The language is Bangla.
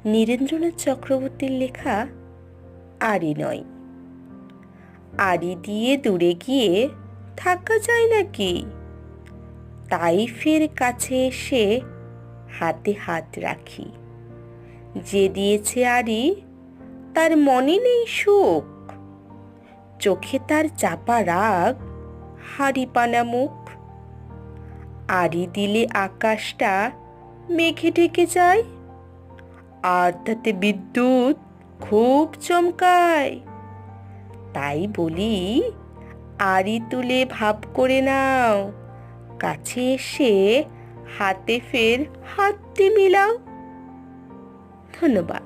নীরেন্দ্রনাথ চক্রবর্তীর লেখা আড়ি নয়। আড়ি দিয়ে দূরে গিয়ে থাকা যায় নাকি? তাই ফের কাছে এসে হাতে হাত রাখি। যে দিয়েছে আড়ি তার মনে নেই সুখ, চোখে তার চাপা রাগ, হাড়ি পানা মুখ। আড়ি দিলে আকাশটা মেঘে ঢেকে যায়, আর তাতে বিদ্যুৎ খুব চমকায়। তাই বলি, আড়ি তুলে ভাব করে নাও, কাছে এসে হাতে ফের হাতটি মিলাও। ধন্যবাদ।